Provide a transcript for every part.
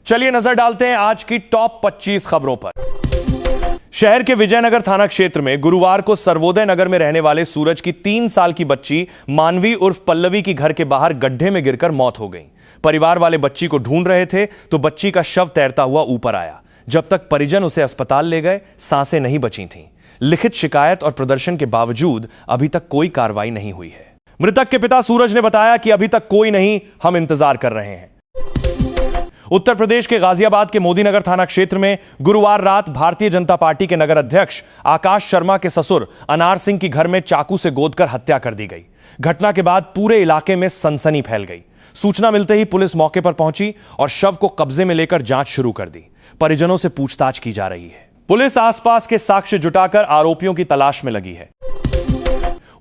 चलिए नजर डालते हैं आज की टॉप 25 खबरों पर। शहर के विजयनगर थाना क्षेत्र में गुरुवार को सर्वोदय नगर में रहने वाले सूरज की 3 साल की बच्ची मानवी उर्फ पल्लवी की घर के बाहर गड्ढे में गिरकर मौत हो गई। परिवार वाले बच्ची को ढूंढ रहे थे तो बच्ची का शव तैरता हुआ ऊपर आया। जब तक परिजन उसे अस्पताल ले गए, सांसें नहीं बची थीं। लिखित शिकायत और प्रदर्शन के बावजूद अभी तक कोई कार्रवाई नहीं हुई है। मृतक के पिता सूरज ने बताया कि अभी तक कोई नहीं, हम इंतजार कर रहे हैं। उत्तर प्रदेश के गाजियाबाद के मोदीनगर थाना क्षेत्र में गुरुवार रात भारतीय जनता पार्टी के नगर अध्यक्ष आकाश शर्मा के ससुर अनार सिंह की घर में चाकू से गोदकर हत्या कर दी गई। घटना के बाद पूरे इलाके में सनसनी फैल गई। सूचना मिलते ही पुलिस मौके पर पहुंची और शव को कब्जे में लेकर जांच शुरू कर दी। परिजनों से पूछताछ की जा रही है। पुलिस आसपास के साक्ष्य जुटाकर आरोपियों की तलाश में लगी है।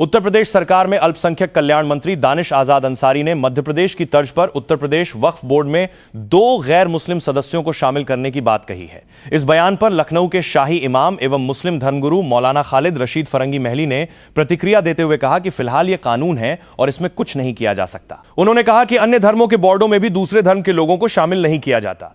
उत्तर प्रदेश सरकार में अल्पसंख्यक कल्याण मंत्री दानिश आजाद अंसारी ने मध्य प्रदेश की तर्ज पर उत्तर प्रदेश वक्फ बोर्ड में 2 गैर मुस्लिम सदस्यों को शामिल करने की बात कही है। इस बयान पर लखनऊ के शाही इमाम एवं मुस्लिम धर्मगुरु मौलाना खालिद रशीद फरंगी महली ने प्रतिक्रिया देते हुए कहा कि फिलहाल यह कानून है और इसमें कुछ नहीं किया जा सकता। उन्होंने कहा कि अन्य धर्मों के बोर्डों में भी दूसरे धर्म के लोगों को शामिल नहीं किया जाता।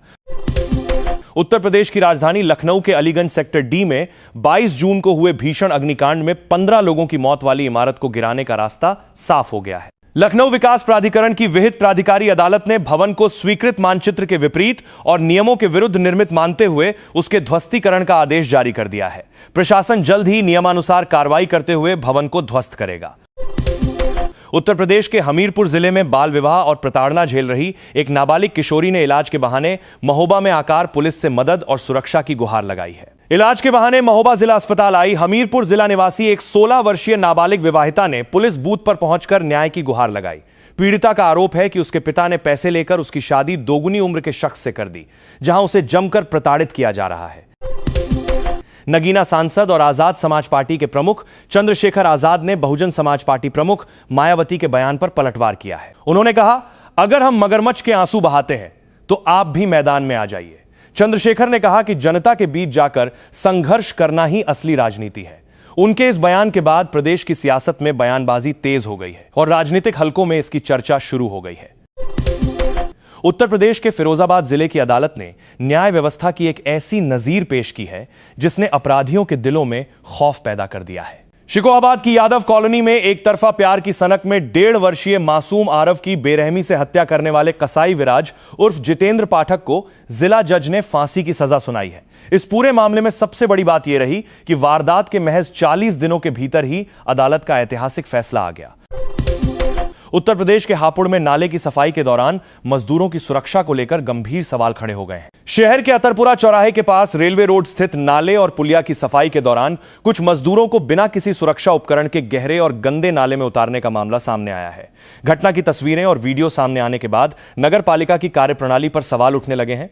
उत्तर प्रदेश की राजधानी लखनऊ के अलीगंज सेक्टर डी में 22 जून को हुए भीषण अग्निकांड में 15 लोगों की मौत वाली इमारत को गिराने का रास्ता साफ हो गया है। लखनऊ विकास प्राधिकरण की विहित प्राधिकारी अदालत ने भवन को स्वीकृत मानचित्र के विपरीत और नियमों के विरुद्ध निर्मित मानते हुए उसके ध्वस्तीकरण का आदेश जारी कर दिया है। प्रशासन जल्द ही नियमानुसार कार्रवाई करते हुए भवन को ध्वस्त करेगा। उत्तर प्रदेश के हमीरपुर जिले में बाल विवाह और प्रताड़ना झेल रही एक नाबालिग किशोरी ने इलाज के बहाने महोबा में आकर पुलिस से मदद और सुरक्षा की गुहार लगाई है। इलाज के बहाने महोबा जिला अस्पताल आई हमीरपुर जिला निवासी एक 16 वर्षीय नाबालिग विवाहिता ने पुलिस बूथ पर पहुंचकर न्याय की गुहार लगाई। पीड़िता का आरोप है कि उसके पिता ने पैसे लेकर उसकी शादी दोगुनी उम्र के शख्स से कर दी, जहां उसे जमकर प्रताड़ित किया जा रहा है। नगीना सांसद और आजाद समाज पार्टी के प्रमुख चंद्रशेखर आजाद ने बहुजन समाज पार्टी प्रमुख मायावती के बयान पर पलटवार किया है। उन्होंने कहा, अगर हम मगरमच्छ के आंसू बहाते हैं तो आप भी मैदान में आ जाइए। चंद्रशेखर ने कहा कि जनता के बीच जाकर संघर्ष करना ही असली राजनीति है। उनके इस बयान के बाद प्रदेश की सियासत में बयानबाजी तेज हो गई है और राजनीतिक हलकों में इसकी चर्चा शुरू हो गई है। उत्तर प्रदेश के फिरोजाबाद जिले की अदालत ने न्याय व्यवस्था की एक ऐसी नजीर पेश की है जिसने अपराधियों के दिलों में खौफ पैदा कर दिया है। शिकोहाबाद की यादव कॉलोनी में एक तरफा प्यार की सनक में 1.5 वर्षीय मासूम आरव की बेरहमी से हत्या करने वाले कसाई विराज उर्फ जितेंद्र पाठक को जिला जज ने फांसी की सजा सुनाई है। इस पूरे मामले में सबसे बड़ी बात यह रही कि वारदात के महज 40 दिनों के भीतर ही अदालत का ऐतिहासिक फैसला आ गया। उत्तर प्रदेश के हापुड़ में नाले की सफाई के दौरान मजदूरों की सुरक्षा को लेकर गंभीर सवाल खड़े हो गए हैं। शहर के अतरपुरा चौराहे के पास रेलवे रोड स्थित नाले और पुलिया की सफाई के दौरान कुछ मजदूरों को बिना किसी सुरक्षा उपकरण के गहरे और गंदे नाले में उतारने का मामला सामने आया है। घटना की तस्वीरें और वीडियो सामने आने के बाद नगर पालिका की कार्यप्रणाली पर सवाल उठने लगे हैं।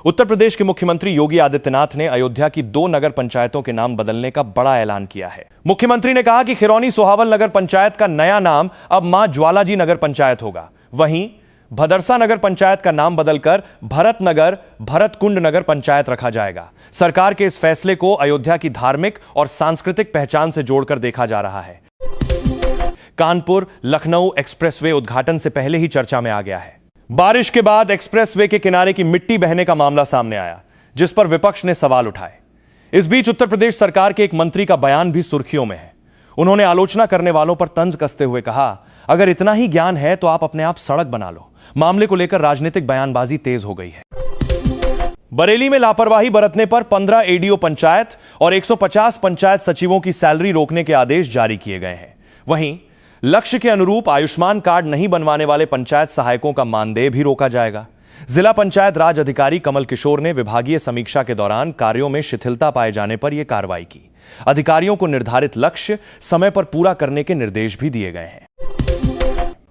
उत्तर प्रदेश के मुख्यमंत्री योगी आदित्यनाथ ने अयोध्या की 2 नगर पंचायतों के नाम बदलने का बड़ा ऐलान किया है। मुख्यमंत्री ने कहा कि खिरौनी सोहावल नगर पंचायत का नया नाम अब मां ज्वालाजी नगर पंचायत होगा। वहीं भदरसा नगर पंचायत का नाम बदलकर भरतकुंड नगर पंचायत रखा जाएगा। सरकार के इस फैसले को अयोध्या की धार्मिक और सांस्कृतिक पहचान से जोड़कर देखा जा रहा है। कानपुर लखनऊ एक्सप्रेसवे उद्घाटन से पहले ही चर्चा में आ गया है। बारिश के बाद एक्सप्रेसवे के किनारे की मिट्टी बहने का मामला सामने आया, जिस पर विपक्ष ने सवाल उठाए। इस बीच उत्तर प्रदेश सरकार के एक मंत्री का बयान भी सुर्खियों में है। उन्होंने आलोचना करने वालों पर तंज कसते हुए कहा, अगर इतना ही ज्ञान है तो आप अपने आप सड़क बना लो। मामले को लेकर राजनीतिक बयानबाजी तेज हो गई है। बरेली में लापरवाही बरतने पर 15 एडीओ पंचायत और 150 पंचायत सचिवों की सैलरी रोकने के आदेश जारी किए गए हैं। वहीं लक्ष्य के अनुरूप आयुष्मान कार्ड नहीं बनवाने वाले पंचायत सहायकों का मानदेय भी रोका जाएगा। जिला पंचायत राज अधिकारी कमल किशोर ने विभागीय समीक्षा के दौरान कार्यों में शिथिलता पाए जाने पर यह कार्रवाई की। अधिकारियों को निर्धारित लक्ष्य समय पर पूरा करने के निर्देश भी दिए गए हैं।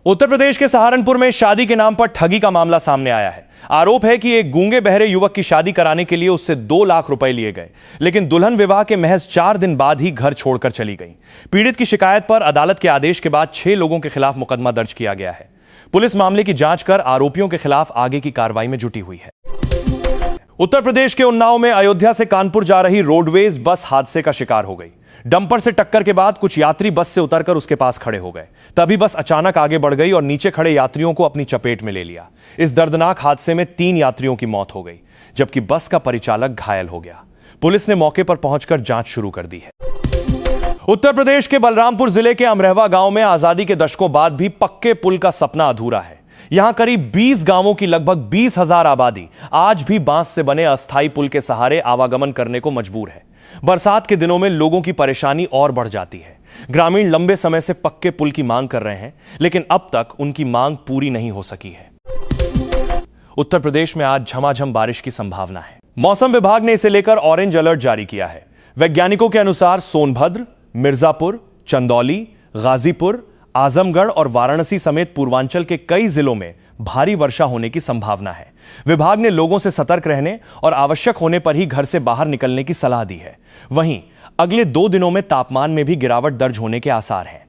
उत्तर प्रदेश के सहारनपुर में शादी के नाम पर ठगी का मामला सामने आया है। आरोप है कि एक गूंगे बहरे युवक की शादी कराने के लिए उससे 2 लाख रुपए लिए गए, लेकिन दुल्हन विवाह के महज 4 दिन बाद ही घर छोड़कर चली गई। पीड़ित की शिकायत पर अदालत के आदेश के बाद 6 लोगों के खिलाफ मुकदमा दर्ज किया गया है। पुलिस मामले की जांच कर आरोपियों के खिलाफ आगे की कार्रवाई में जुटी हुई है। उत्तर प्रदेश के उन्नाव में अयोध्या से कानपुर जा रही रोडवेज बस हादसे का शिकार हो गई। डंपर से टक्कर के बाद कुछ यात्री बस से उतरकर उसके पास खड़े हो गए। तभी बस अचानक आगे बढ़ गई और नीचे खड़े यात्रियों को अपनी चपेट में ले लिया। इस दर्दनाक हादसे में 3 यात्रियों की मौत हो गई, जबकि बस का परिचालक घायल हो गया। पुलिस ने मौके पर पहुंचकर जांच शुरू कर दी है। उत्तर प्रदेश के बलरामपुर जिले के अमरहवा गांव में आजादी के दशकों बाद भी पक्के पुल का सपना अधूरा है। यहां करीब 20 गांवों की लगभग 20,000 आबादी आज भी बांस से बने अस्थायी पुल के सहारे आवागमन करने को मजबूर है। बरसात के दिनों में लोगों की परेशानी और बढ़ जाती है। ग्रामीण लंबे समय से पक्के पुल की मांग कर रहे हैं, लेकिन अब तक उनकी मांग पूरी नहीं हो सकी है। उत्तर प्रदेश में आज झमाझम बारिश की संभावना है। मौसम विभाग ने इसे लेकर ऑरेंज अलर्ट जारी किया है। वैज्ञानिकों के अनुसार सोनभद्र, मिर्जापुर, चंदौली, गाजीपुर, आजमगढ़ और वाराणसी समेत पूर्वांचल के कई जिलों में भारी वर्षा होने की संभावना है। विभाग ने लोगों से सतर्क रहने और आवश्यक होने पर ही घर से बाहर निकलने की सलाह दी है। वहीं अगले 2 दिनों में तापमान में भी गिरावट दर्ज होने के आसार हैं।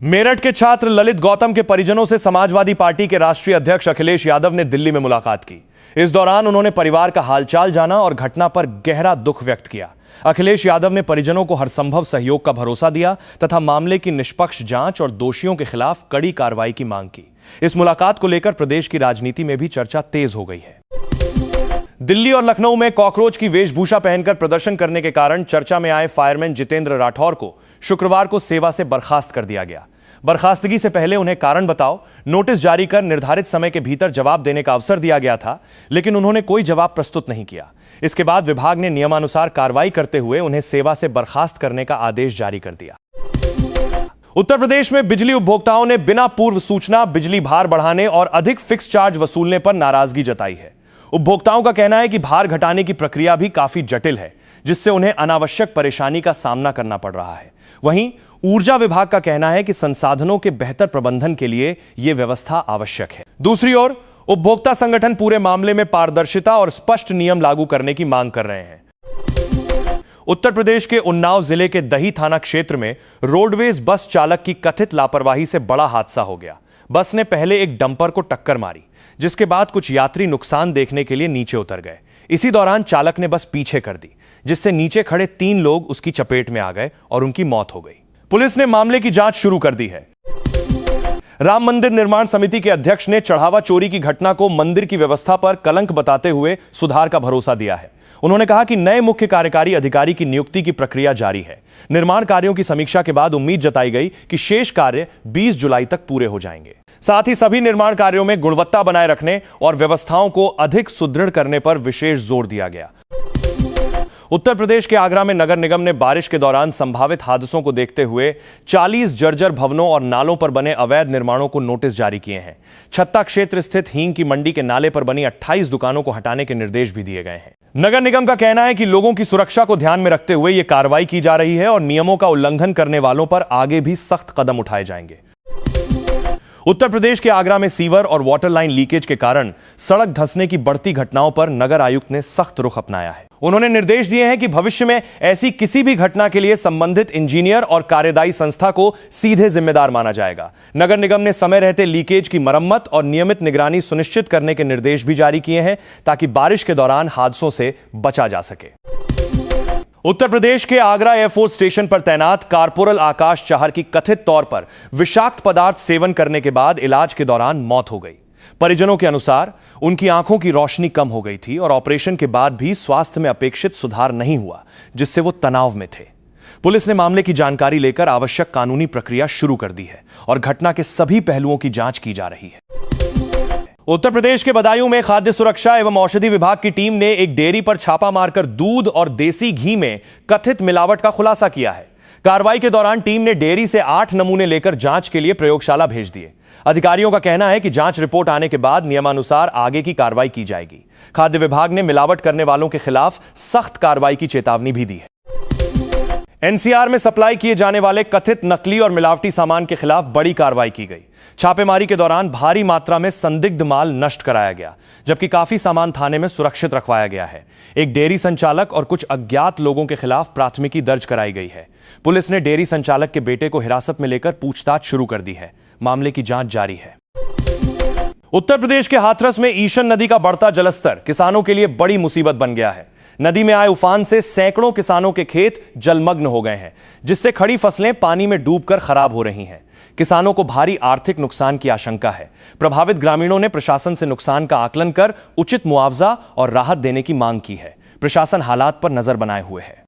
मेरठ के छात्र ललित गौतम के परिजनों से समाजवादी पार्टी के राष्ट्रीय अध्यक्ष अखिलेश यादव ने दिल्ली में मुलाकात की। इस दौरान उन्होंने परिवार का हालचाल जाना और घटना पर गहरा दुख व्यक्त किया। अखिलेश यादव ने परिजनों को हर संभव सहयोग का भरोसा दिया तथा मामले की निष्पक्ष जांच और दोषियों के खिलाफ कड़ी कार्रवाई की मांग की। इस मुलाकात को लेकर प्रदेश की राजनीति में भी चर्चा तेज हो गई है। दिल्ली और लखनऊ में कॉकरोच की वेशभूषा पहनकर प्रदर्शन करने के कारण चर्चा में आए फायरमैन जितेंद्र राठौर को शुक्रवार को सेवा से बर्खास्त कर दिया गया। बर्खास्तगी से पहले उन्हें कारण बताओ नोटिस जारी कर निर्धारित समय के भीतर जवाब देने का अवसर दिया गया था, लेकिन उन्होंने कोई जवाब प्रस्तुत नहीं किया। इसके बाद विभाग ने नियमानुसार कार्रवाई करते हुए उन्हें सेवा से बर्खास्त करने का आदेश जारी कर दिया। उत्तर प्रदेश में बिजली उपभोक्ताओं ने बिना पूर्व सूचना बिजली भार बढ़ाने और अधिक फिक्स चार्ज वसूलने पर नाराजगी जताई है। उपभोक्ताओं का कहना है कि भार घटाने की प्रक्रिया भी काफी जटिल है, जिससे उन्हें अनावश्यक परेशानी का सामना करना पड़ रहा है। वहीं ऊर्जा विभाग का कहना है कि संसाधनों के बेहतर प्रबंधन के लिए यह व्यवस्था आवश्यक है। दूसरी ओर उपभोक्ता संगठन पूरे मामले में पारदर्शिता और स्पष्ट नियम लागू करने की मांग कर रहे हैं। उत्तर प्रदेश के उन्नाव जिले के दही थाना क्षेत्र में रोडवेज बस चालक की कथित लापरवाही से बड़ा हादसा हो गया। बस ने पहले एक डंपर को टक्कर मारी, जिसके बाद कुछ यात्री नुकसान देखने के लिए नीचे उतर गए। इसी दौरान चालक ने बस पीछे कर दी, जिससे नीचे खड़े 3 लोग उसकी चपेट में आ गए और उनकी मौत हो गई। पुलिस ने मामले की जांच शुरू कर दी है। राम मंदिर निर्माण समिति के अध्यक्ष ने चढ़ावा चोरी की घटना को मंदिर की व्यवस्था पर कलंक बताते हुए सुधार का भरोसा दिया है। उन्होंने कहा कि नए मुख्य कार्यकारी अधिकारी की नियुक्ति की प्रक्रिया जारी है। निर्माण कार्यों की समीक्षा के बाद उम्मीद जताई गई कि शेष कार्य 20 जुलाई तक पूरे हो जाएंगे। साथ ही सभी निर्माण कार्यों में गुणवत्ता बनाए रखने और व्यवस्थाओं को अधिक सुदृढ़ करने पर विशेष जोर दिया गया। उत्तर प्रदेश के आगरा में नगर निगम ने बारिश के दौरान संभावित हादसों को देखते हुए 40 जर्जर भवनों और नालों पर बने अवैध निर्माणों को नोटिस जारी किए हैं। छत्ता क्षेत्र स्थित हींग की मंडी के नाले पर बनी 28 दुकानों को हटाने के निर्देश भी दिए गए हैं। नगर निगम का कहना है कि लोगों की सुरक्षा को ध्यान में रखते हुए यह कार्रवाई की जा रही है और नियमों का उल्लंघन करने वालों पर आगे भी सख्त कदम उठाए जाएंगे। उत्तर प्रदेश के आगरा में सीवर और वाटर लाइन लीकेज के कारण सड़क धंसने की बढ़ती घटनाओं पर नगर आयुक्त ने सख्त रुख अपनाया है। उन्होंने निर्देश दिए हैं कि भविष्य में ऐसी किसी भी घटना के लिए संबंधित इंजीनियर और कार्यदायी संस्था को सीधे जिम्मेदार माना जाएगा। नगर निगम ने समय रहते लीकेज की मरम्मत और नियमित निगरानी सुनिश्चित करने के निर्देश भी जारी किए हैं, ताकि बारिश के दौरान हादसों से बचा जा सके। उत्तर प्रदेश के आगरा एयरफोर्स स्टेशन पर तैनात कारपोरल आकाश चाहर की कथित तौर पर विषाक्त पदार्थ सेवन करने के बाद इलाज के दौरान मौत हो गई। परिजनों के अनुसार उनकी आंखों की रोशनी कम हो गई थी और ऑपरेशन के बाद भी स्वास्थ्य में अपेक्षित सुधार नहीं हुआ, जिससे वो तनाव में थे। पुलिस ने मामले की जानकारी लेकर आवश्यक कानूनी प्रक्रिया शुरू कर दी है और घटना के सभी पहलुओं की जांच की जा रही है। उत्तर प्रदेश के बदायूं में खाद्य सुरक्षा एवं औषधि विभाग की टीम ने एक डेयरी पर छापा मारकर दूध और देसी घी में कथित मिलावट का खुलासा किया है। कार्रवाई के दौरान टीम ने डेयरी से 8 नमूने लेकर जांच के लिए प्रयोगशाला भेज दिए। अधिकारियों का कहना है कि जांच रिपोर्ट आने के बाद नियमानुसार आगे की कार्रवाई की जाएगी। खाद्य विभाग ने मिलावट करने वालों के खिलाफ सख्त कार्रवाई की चेतावनी भी दी है। एनसीआर में सप्लाई किए जाने वाले कथित नकली और मिलावटी सामान के खिलाफ बड़ी कार्रवाई की गई। छापेमारी के दौरान भारी मात्रा में संदिग्ध माल नष्ट कराया गया, जबकि काफी सामान थाने में सुरक्षित रखवाया गया है। एक डेयरी संचालक और कुछ अज्ञात लोगों के खिलाफ प्राथमिकी दर्ज कराई गई है। पुलिस ने डेयरी संचालक के बेटे को हिरासत में लेकर पूछताछ शुरू कर दी है। मामले की जांच जारी है। उत्तर प्रदेश के हाथरस में ईशन नदी का बढ़ता जलस्तर किसानों के लिए बड़ी मुसीबत बन गया है। नदी में आए उफान से सैकड़ों किसानों के खेत जलमग्न हो गए हैं, जिससे खड़ी फसलें पानी में डूबकर खराब हो रही हैं। किसानों को भारी आर्थिक नुकसान की आशंका है। प्रभावित ग्रामीणों ने प्रशासन से नुकसान का आकलन कर उचित मुआवजा और राहत देने की मांग की है। प्रशासन हालात पर नजर बनाए हुए है।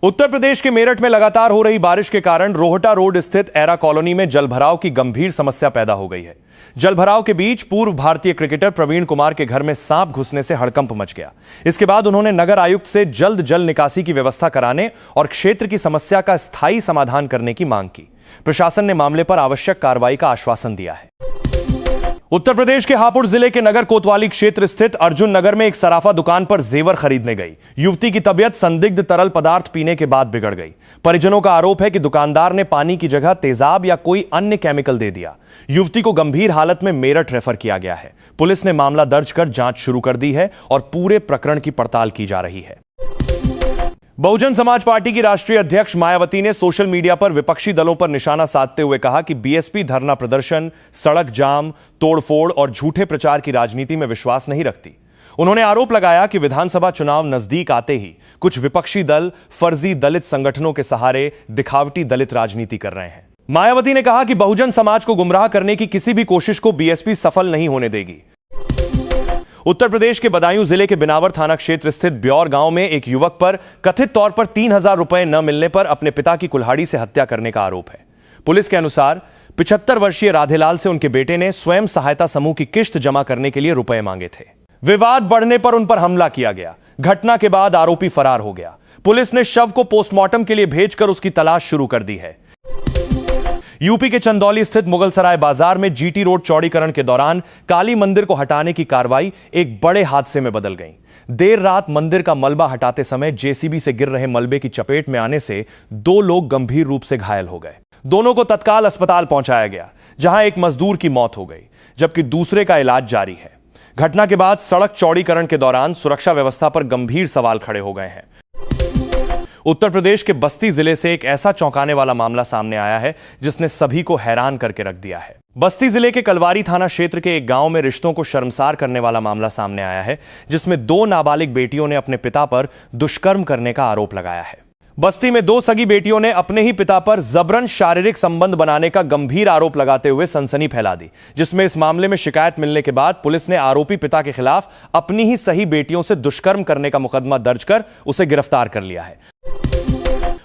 उत्तर प्रदेश के मेरठ में लगातार हो रही बारिश के कारण रोहटा रोड स्थित एरा कॉलोनी में जलभराव की गंभीर समस्या पैदा हो गई है। जलभराव के बीच पूर्व भारतीय क्रिकेटर प्रवीण कुमार के घर में सांप घुसने से हड़कंप मच गया। इसके बाद उन्होंने नगर आयुक्त से जल्द जल निकासी की व्यवस्था कराने और क्षेत्र की समस्या का स्थायी समाधान करने की मांग की। प्रशासन ने मामले पर आवश्यक कार्रवाई का आश्वासन दिया है। उत्तर प्रदेश के हापुड़ जिले के नगर कोतवाली क्षेत्र स्थित अर्जुन नगर में एक सराफा दुकान पर जेवर खरीदने गई युवती की तबीयत संदिग्ध तरल पदार्थ पीने के बाद बिगड़ गई। परिजनों का आरोप है कि दुकानदार ने पानी की जगह तेजाब या कोई अन्य केमिकल दे दिया। युवती को गंभीर हालत में मेरठ रेफर किया गया है। पुलिस ने मामला दर्ज कर जांच शुरू कर दी है और पूरे प्रकरण की पड़ताल की जा रही है। बहुजन समाज पार्टी की राष्ट्रीय अध्यक्ष मायावती ने सोशल मीडिया पर विपक्षी दलों पर निशाना साधते हुए कहा कि बीएसपी धरना प्रदर्शन, सड़क जाम, तोड़फोड़ और झूठे प्रचार की राजनीति में विश्वास नहीं रखती। उन्होंने आरोप लगाया कि विधानसभा चुनाव नजदीक आते ही कुछ विपक्षी दल फर्जी दलित संगठनों के सहारे दिखावटी दलित राजनीति कर रहे हैं। मायावती ने कहा कि बहुजन समाज को गुमराह करने की किसी भी कोशिश को बीएसपी सफल नहीं होने देगी। उत्तर प्रदेश के बदायूं जिले के बिनावर थाना क्षेत्र स्थित ब्यौर गांव में एक युवक पर कथित तौर पर 3,000 रुपए न मिलने पर अपने पिता की कुल्हाड़ी से हत्या करने का आरोप है। पुलिस के अनुसार 75 वर्षीय राधेलाल से उनके बेटे ने स्वयं सहायता समूह की किश्त जमा करने के लिए रुपए मांगे थे। विवाद बढ़ने पर उन पर हमला किया गया। घटना के बाद आरोपी फरार हो गया। पुलिस ने शव को पोस्टमार्टम के लिए भेजकर उसकी तलाश शुरू कर दी है। यूपी के चंदौली स्थित मुगलसराय बाजार में जीटी रोड चौड़ीकरण के दौरान काली मंदिर को हटाने की कार्रवाई एक बड़े हादसे में बदल गई। देर रात मंदिर का मलबा हटाते समय जेसीबी से गिर रहे मलबे की चपेट में आने से 2 लोग गंभीर रूप से घायल हो गए। दोनों को तत्काल अस्पताल पहुंचाया गया, जहां एक मजदूर की मौत हो गई जबकि दूसरे का इलाज जारी है। घटना के बाद सड़क चौड़ीकरण के दौरान सुरक्षा व्यवस्था पर गंभीर सवाल खड़े हो गए हैं। उत्तर प्रदेश के बस्ती जिले से एक ऐसा चौंकाने वाला मामला सामने आया है जिसने सभी को हैरान करके रख दिया है। बस्ती जिले के कलवारी थाना क्षेत्र के एक गांव में रिश्तों को शर्मसार करने वाला मामला सामने आया है, जिसमें 2 नाबालिग बेटियों ने अपने पिता पर दुष्कर्म करने का आरोप लगाया है। बस्ती में 2 सगी बेटियों ने अपने ही पिता पर जबरन शारीरिक संबंध बनाने का गंभीर आरोप लगाते हुए सनसनी फैला दी, जिसमें इस मामले में शिकायत मिलने के बाद पुलिस ने आरोपी पिता के खिलाफ अपनी ही सही बेटियों से दुष्कर्म करने का मुकदमा दर्ज कर उसे गिरफ्तार कर लिया है।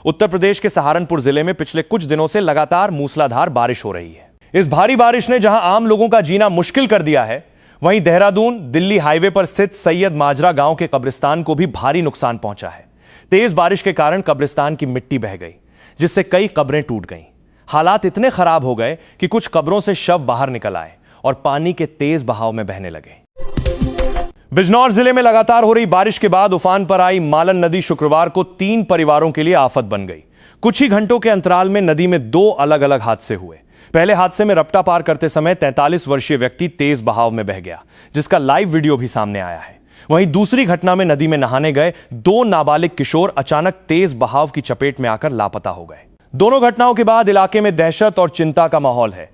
उत्तर प्रदेश के सहारनपुर जिले में पिछले कुछ दिनों से लगातार मूसलाधार बारिश हो रही है। इस भारी बारिश ने जहां आम लोगों का जीना मुश्किल कर दिया है, वहीं देहरादून दिल्ली हाईवे पर स्थित सैयद माजरा गांव के कब्रिस्तान को भी भारी नुकसान पहुंचा है। तेज बारिश के कारण कब्रिस्तान की मिट्टी बह गई, जिससे कई कब्रें टूट गईं। हालात इतने खराब हो गए कि कुछ कब्रों से शव बाहर निकल आए और पानी के तेज बहाव में बहने लगे। बिजनौर जिले में लगातार हो रही बारिश के बाद उफान पर आई मालन नदी शुक्रवार को 3 परिवारों के लिए आफत बन गई। कुछ ही घंटों के अंतराल में नदी में 2 अलग अलग हादसे हुए। पहले हादसे में रपटा पार करते समय 43 वर्षीय व्यक्ति तेज बहाव में बह गया, जिसका लाइव वीडियो भी सामने आया है। वहीं दूसरी घटना में नदी में नहाने गए 2 नाबालिग किशोर अचानक तेज बहाव की चपेट में आकर लापता हो गए। दोनों घटनाओं के बाद इलाके में दहशत और चिंता का माहौल है।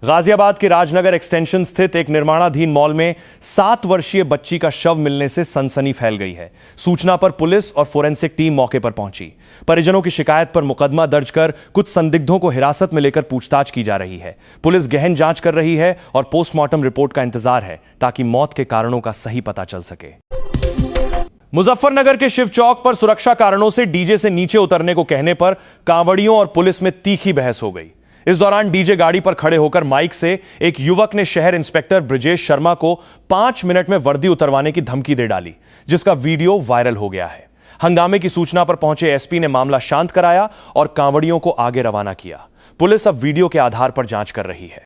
गाजियाबाद के राजनगर एक्सटेंशन स्थित एक निर्माणाधीन मॉल में 7 वर्षीय बच्ची का शव मिलने से सनसनी फैल गई है। सूचना पर पुलिस और फोरेंसिक टीम मौके पर पहुंची। परिजनों की शिकायत पर मुकदमा दर्ज कर कुछ संदिग्धों को हिरासत में लेकर पूछताछ की जा रही है। पुलिस गहन जांच कर रही है और पोस्टमार्टम रिपोर्ट का इंतजार है, ताकि मौत के कारणों का सही पता चल सके। मुजफ्फरनगर के शिव चौक पर सुरक्षा कारणों से डीजे से नीचे उतरने को कहने पर कांवड़ियों और पुलिस में तीखी बहस हो गई। इस दौरान डीजे गाड़ी पर खड़े होकर माइक से एक युवक ने शहर इंस्पेक्टर ब्रजेश शर्मा को 5 मिनट में वर्दी उतरवाने की धमकी दे डाली, जिसका वीडियो वायरल हो गया है। हंगामे की सूचना पर पहुंचे एसपी ने मामला शांत कराया और कांवड़ियों को आगे रवाना किया। पुलिस अब वीडियो के आधार पर जांच कर रही है।